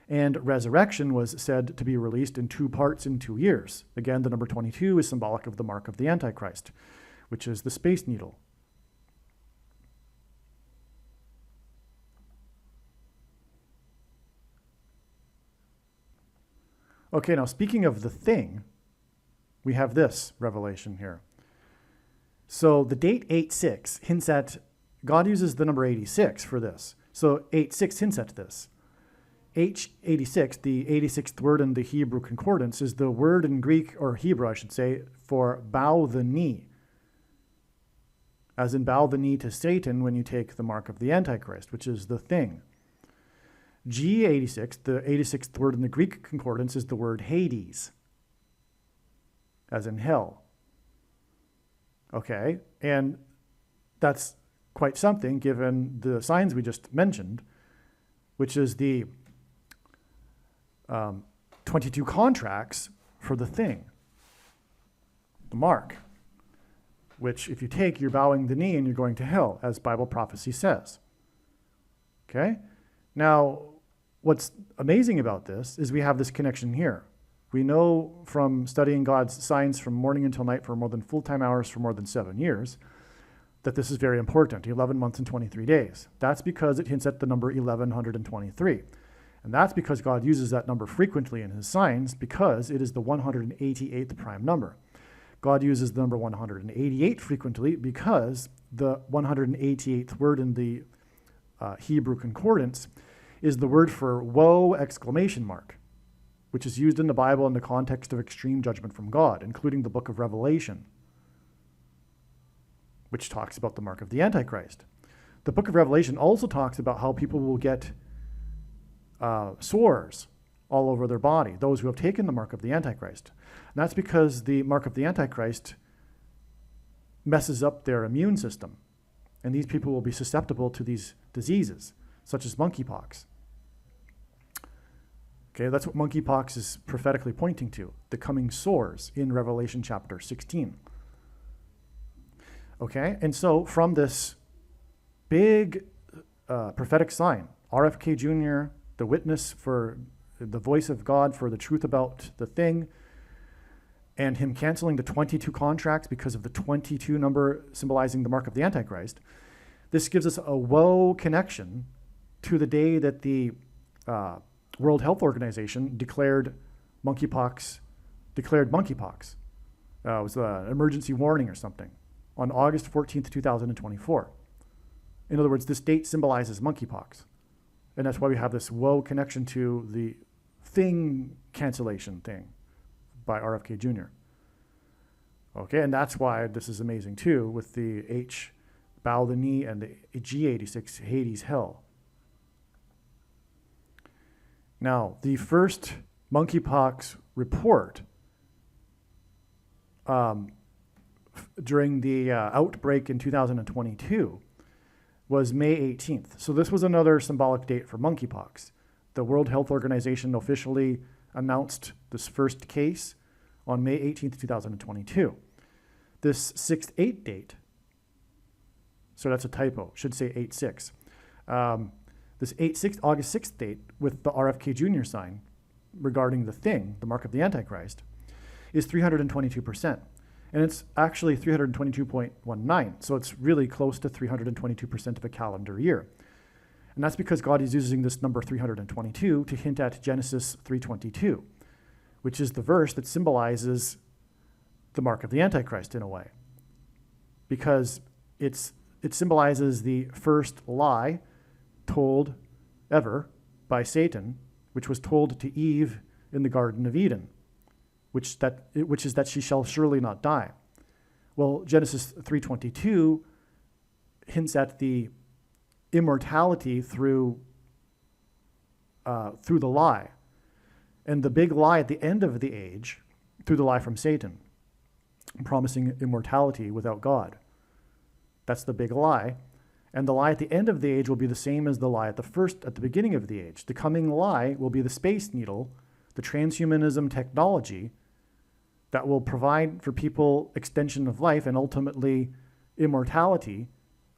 and Resurrection was said to be released in 2 parts in 2 years. Again, the number 22 is symbolic of the mark of the Antichrist, which is the Space Needle. Okay, now speaking of the thing, we have this revelation here. So the date 8/6 hints at, God uses the number 86 for this. So 8/6 hints at this. H86, the 86th word in the Hebrew concordance, is the word in Greek, or Hebrew I should say, for bow the knee. As in bow the knee to Satan when you take the mark of the Antichrist, which is the thing. G86, the 86th word in the Greek concordance, is the word Hades, as in hell. Okay, and that's quite something given the signs we just mentioned, which is the 22 contracts for the thing, the mark, which if you take, you're bowing the knee and you're going to hell, as Bible prophecy says. Okay? Now, what's amazing about this is we have this connection here. We know from studying God's signs from morning until night for more than full-time hours for more than 7 years that this is very important, 11 months and 23 days. That's because it hints at the number 1123. And that's because God uses that number frequently in his signs, because it is the 188th prime number. God uses the number 188 frequently because the 188th word in the Hebrew concordance is the word for woe exclamation mark, which is used in the Bible in the context of extreme judgment from God, including the book of Revelation. which talks about the mark of the Antichrist. The book of Revelation also talks about how people will get sores all over their body, those who have taken the mark of the Antichrist. And that's because the mark of the Antichrist messes up their immune system. And these people will be susceptible to these diseases, such as monkeypox. Okay, that's what monkeypox is prophetically pointing to, the coming sores in Revelation chapter 16. Okay, and so from this big prophetic sign, RFK Jr., the witness for the voice of God for the truth about the thing, and him canceling the 22 contracts because of the 22 number symbolizing the mark of the Antichrist, this gives us a woe connection to the day that the World Health Organization declared monkeypox. It was an emergency warning or something on August 14th, 2024. In other words, this date symbolizes monkeypox. And that's why we have this woe connection to the thing cancellation thing by RFK Jr. Okay, and that's why this is amazing too, with the H, bow the knee, and the G86, Hades, hell. Now, the first monkeypox report during the outbreak in 2022 was May 18th. So this was another symbolic date for monkeypox. The World Health Organization officially announced this first case on May 18th, 2022. This 6/8 date, so that's a typo, should say 8/6. This August 6th date with the RFK Jr. sign regarding the thing, the mark of the Antichrist, is 322%. And it's actually 322.19, so it's really close to 322% of a calendar year. And that's because God is using this number 322 to hint at Genesis 3:22, which is the verse that symbolizes the mark of the Antichrist in a way. Because it symbolizes the first lie told ever by Satan, which was told to Eve in the Garden of Eden, which is that she shall surely not die. Well, Genesis 3:22 hints at the immortality through the lie, and the big lie at the end of the age through the lie from Satan, promising immortality without God. That's the big lie. And the lie at the end of the age will be the same as the lie at the beginning of the age. The coming lie will be the space needle, the transhumanism technology that will provide for people extension of life and ultimately immortality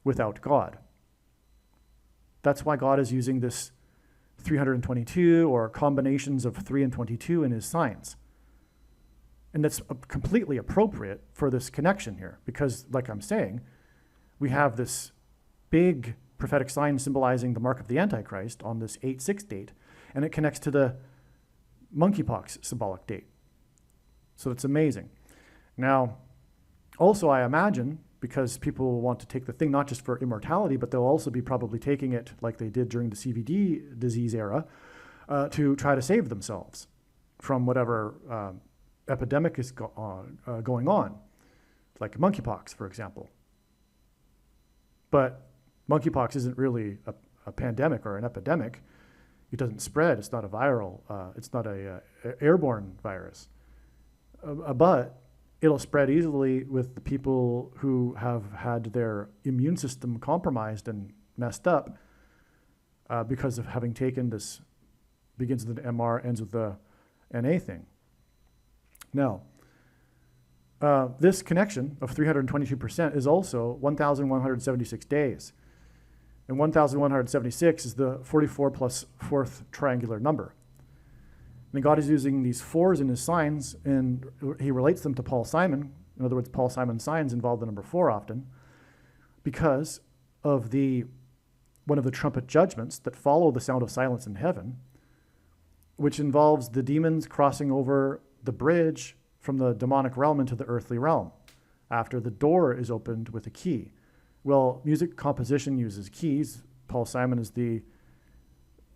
without God. That's why God is using this 322 or combinations of 3 and 22 in his signs. And that's completely appropriate for this connection here because, like I'm saying, we have this big prophetic sign symbolizing the mark of the Antichrist on this 8/6 date, and it connects to the monkeypox symbolic date. So it's amazing. Now, also I imagine, because people will want to take the thing not just for immortality, but they'll also be probably taking it like they did during the CVD disease era to try to save themselves from whatever epidemic is going on, like monkeypox, for example. But monkeypox isn't really a pandemic or an epidemic. It doesn't spread. It's not a viral. It's not a airborne virus. But it'll spread easily with the people who have had their immune system compromised and messed up because of having taken this, begins with an MR, ends with the NA thing. Now, this connection of 322% is also 1,176 days. And 1,176 is the 44 plus fourth triangular number. And God is using these 4s in his signs, and he relates them to Paul Simon. In other words, Paul Simon's signs involve the number 4 often because of one of the trumpet judgments that follow the sound of silence in heaven, which involves the demons crossing over the bridge from the demonic realm into the earthly realm after the door is opened with a key. Well, music composition uses keys. Paul Simon is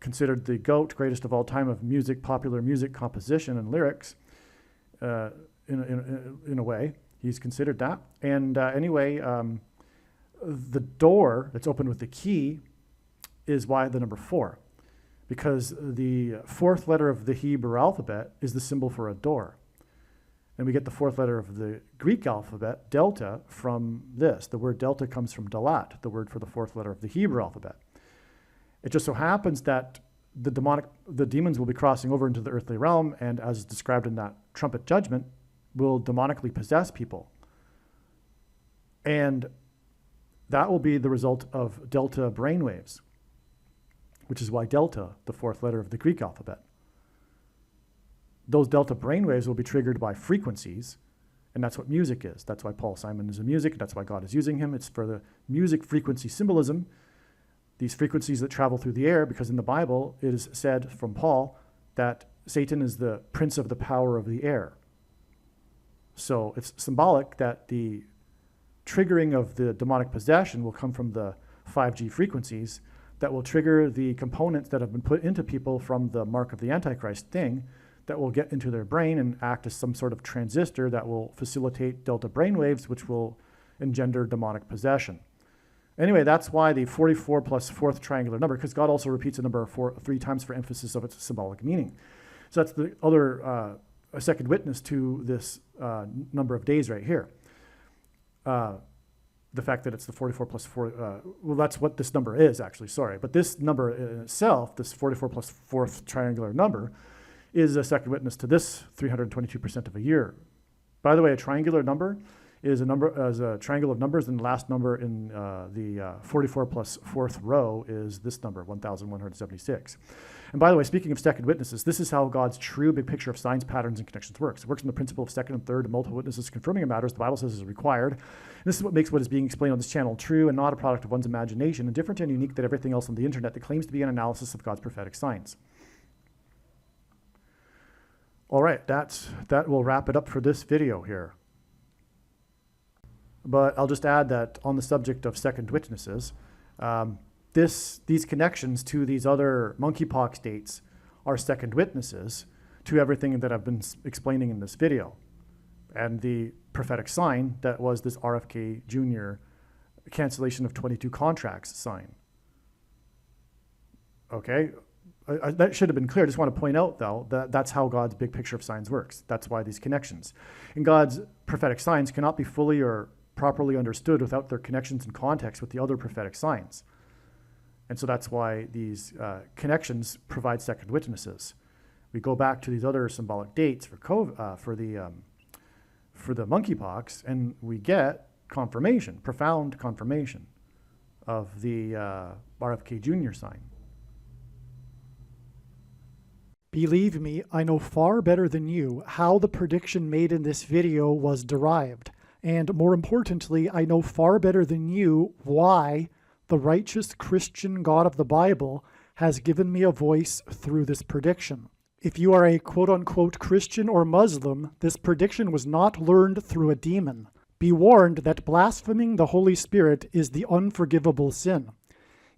considered the GOAT, greatest of all time of music, popular music composition and lyrics. In a way, he's considered that. And anyway, the door that's opened with the key is why the number 4, because the 4th letter of the Hebrew alphabet is the symbol for a door. And we get the 4th letter of the Greek alphabet, delta, from this. The word delta comes from dalat, the word for the 4th letter of the Hebrew alphabet. It just so happens that the demons will be crossing over into the earthly realm, and as described in that trumpet judgment, will demonically possess people. And that will be the result of delta brainwaves, which is why delta, the 4th letter of the Greek alphabet. Those delta brainwaves will be triggered by frequencies, and that's what music is. That's why Paul Simon is a music. That's why God is using him. It's for the music frequency symbolism, these frequencies that travel through the air, because in the Bible it is said from Paul that Satan is the prince of the power of the air. So it's symbolic that the triggering of the demonic possession will come from the 5G frequencies that will trigger the components that have been put into people from the mark of the Antichrist thing, that will get into their brain and act as some sort of transistor that will facilitate delta brainwaves, which will engender demonic possession. Anyway, that's why the 44 plus 4th triangular number, because God also repeats a number 3 times for emphasis of its symbolic meaning. So that's the other a second witness to this number of days right here. The fact that it's the 44 plus 4, well, that's what this number is actually, sorry. But this number in itself, this 44 plus 4th triangular number, is a second witness to this 322% of a year. By the way, a triangular number is a triangle of numbers, and the last number in the 44 plus 4th row is this number, 1,176. And by the way, speaking of second witnesses, this is how God's true big picture of signs, patterns, and connections works. It works on the principle of second and third and multiple witnesses confirming a matter, as the Bible says is required. And this is what makes what is being explained on this channel true and not a product of one's imagination, and different and unique than everything else on the internet that claims to be an analysis of God's prophetic signs. All right, that will wrap it up for this video here. But I'll just add that on the subject of second witnesses, these connections to these other monkeypox dates are second witnesses to everything that I've been explaining in this video. And the prophetic sign that was this RFK Jr. cancellation of 22 contracts sign. Okay? That should have been clear. I just want to point out, though, that that's how God's big picture of signs works. That's why these connections. And God's prophetic signs cannot be fully or properly understood without their connections and context with the other prophetic signs. And so that's why these connections provide second witnesses. We go back to these other symbolic dates for the monkeypox, and we get confirmation, profound confirmation of the RFK Jr. sign. Believe me, I know far better than you how the prediction made in this video was derived. And more importantly, I know far better than you why the righteous Christian God of the Bible has given me a voice through this prediction. If you are a quote-unquote Christian or Muslim, this prediction was not learned through a demon. Be warned that blaspheming the Holy Spirit is the unforgivable sin.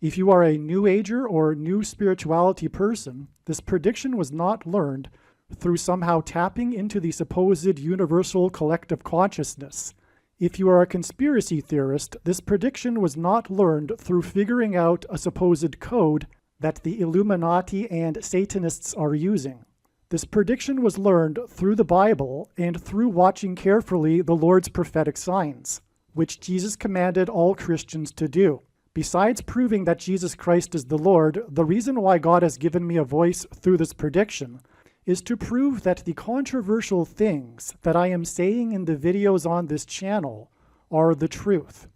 If you are a New Ager or New Spirituality person, this prediction was not learned through somehow tapping into the supposed universal collective consciousness. If you are a conspiracy theorist, this prediction was not learned through figuring out a supposed code that the Illuminati and Satanists are using. This prediction was learned through the Bible and through watching carefully the Lord's prophetic signs, which Jesus commanded all Christians to do. Besides proving that Jesus Christ is the Lord, the reason why God has given me a voice through this prediction is to prove that the controversial things that I am saying in the videos on this channel are the truth.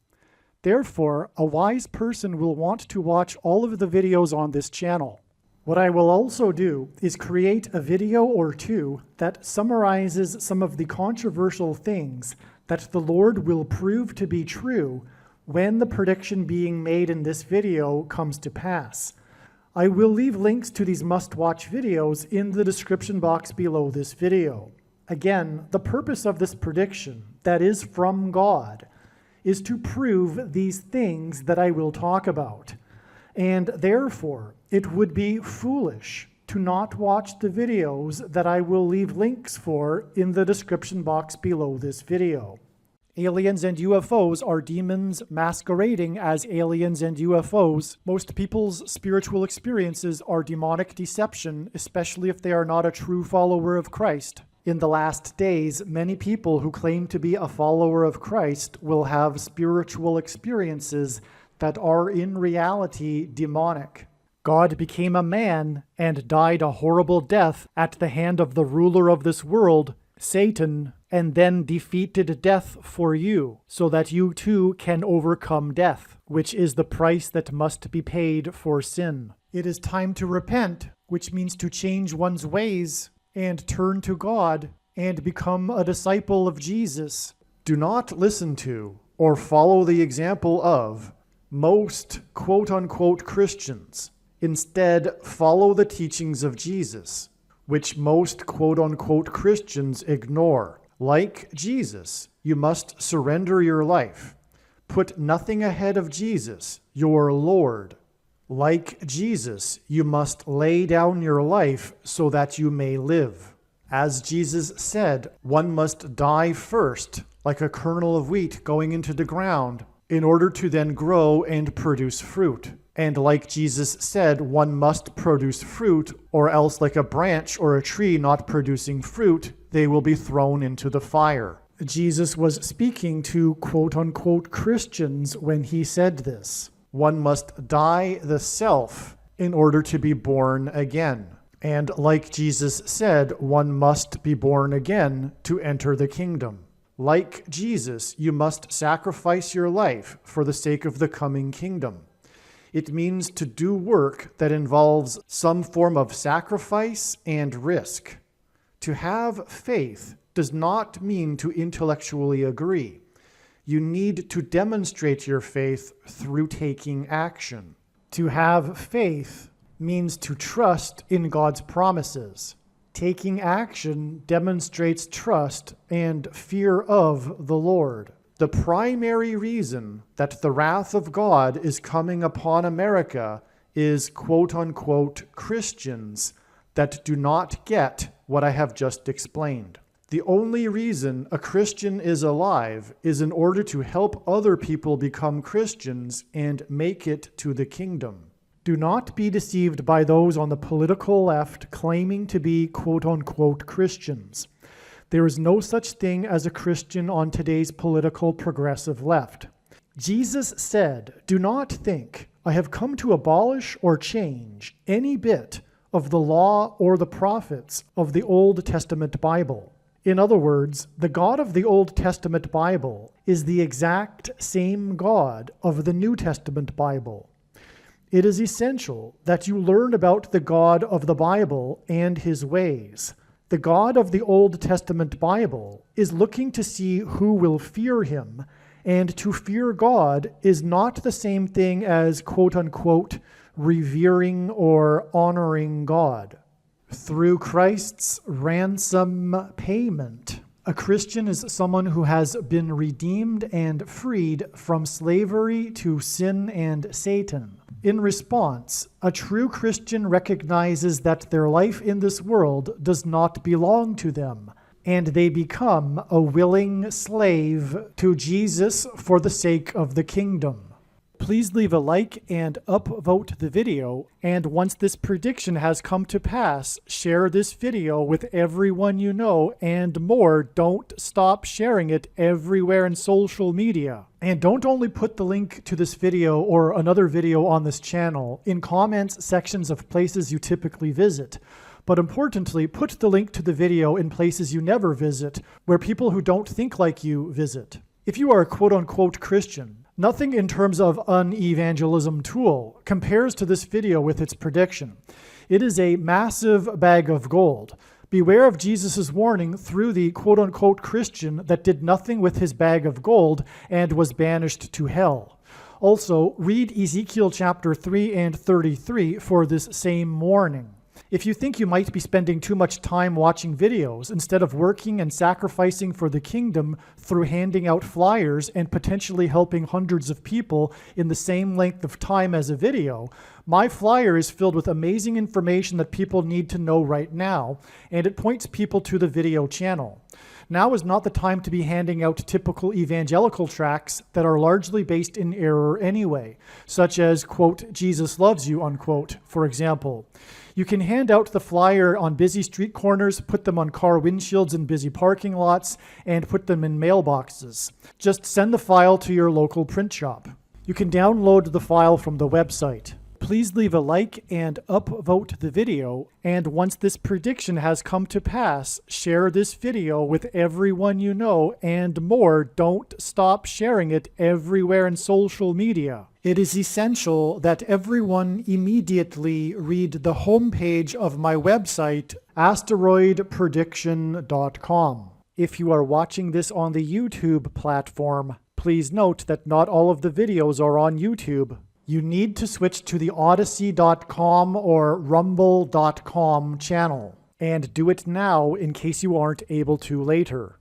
Therefore, a wise person will want to watch all of the videos on this channel. What I will also do is create a video or two that summarizes some of the controversial things that the Lord will prove to be true when the prediction being made in this video comes to pass. I will leave links to these must-watch videos in the description box below this video. Again, the purpose of this prediction, that is from God, is to prove these things that I will talk about. And therefore, it would be foolish to not watch the videos that I will leave links for in the description box below this video. Aliens and UFOs are demons masquerading as aliens and UFOs. Most people's spiritual experiences are demonic deception, especially if they are not a true follower of Christ. In the last days, many people who claim to be a follower of Christ will have spiritual experiences that are in reality demonic. God became a man and died a horrible death at the hand of the ruler of this world, Satan, and then defeated death for you, so that you too can overcome death, which is the price that must be paid for sin. It is time to repent, which means to change one's ways and turn to God and become a disciple of Jesus. Do not listen to or follow the example of most quote-unquote Christians. Instead, follow the teachings of Jesus, which most quote-unquote Christians ignore. Like Jesus, you must surrender your life. Put nothing ahead of Jesus, your Lord. Like Jesus, you must lay down your life so that you may live. As Jesus said, one must die first, like a kernel of wheat going into the ground, in order to then grow and produce fruit. And like Jesus said, one must produce fruit, or else like a branch or a tree not producing fruit, they will be thrown into the fire. Jesus was speaking to quote-unquote Christians when he said this. One must die the self in order to be born again. And like Jesus said, one must be born again to enter the kingdom. Like Jesus, you must sacrifice your life for the sake of the coming kingdom. It means to do work that involves some form of sacrifice and risk. To have faith does not mean to intellectually agree. You need to demonstrate your faith through taking action. To have faith means to trust in God's promises. Taking action demonstrates trust and fear of the Lord. The primary reason that the wrath of God is coming upon America is quote-unquote Christians that do not get what I have just explained. The only reason a Christian is alive is in order to help other people become Christians and make it to the kingdom. Do not be deceived by those on the political left claiming to be quote-unquote Christians. There is no such thing as a Christian on today's political progressive left. Jesus said, "Do not think I have come to abolish or change any bit of the law or the prophets of the Old Testament Bible." In other words, the God of the Old Testament Bible is the exact same God of the New Testament Bible. It is essential that you learn about the God of the Bible and his ways. The God of the Old Testament Bible is looking to see who will fear him, and to fear God is not the same thing as quote-unquote revering or honoring God. Through Christ's ransom payment, a Christian is someone who has been redeemed and freed from slavery to sin and Satan. In response, a true Christian recognizes that their life in this world does not belong to them, and they become a willing slave to Jesus for the sake of the kingdom. Please leave a like and upvote the video, and once this prediction has come to pass, share this video with everyone you know, and more, don't stop sharing it everywhere in social media. And don't only put the link to this video or another video on this channel in comments sections of places you typically visit, but importantly, put the link to the video in places you never visit, where people who don't think like you visit. If you are a quote-unquote Christian, nothing in terms of an evangelism tool compares to this video with its prediction. It is a massive bag of gold. Beware of Jesus' warning through the quote-unquote Christian that did nothing with his bag of gold and was banished to hell. Also, read Ezekiel chapter 3 and 33 for this same warning. If you think you might be spending too much time watching videos instead of working and sacrificing for the kingdom through handing out flyers and potentially helping hundreds of people in the same length of time as a video, my flyer is filled with amazing information that people need to know right now, and it points people to the video channel. Now is not the time to be handing out typical evangelical tracts that are largely based in error anyway, such as, quote, Jesus loves you, unquote, for example. You can hand out the flyer on busy street corners, put them on car windshields in busy parking lots, and put them in mailboxes. Just send the file to your local print shop. You can download the file from the website. Please leave a like and upvote the video, and once this prediction has come to pass, share this video with everyone you know, and more, don't stop sharing it everywhere in social media. It is essential that everyone immediately read the homepage of my website, asteroidprediction.com. If you are watching this on the YouTube platform, please note that not all of the videos are on YouTube. You need to switch to the Odyssey.com or Rumble.com channel, and do it now in case you aren't able to later.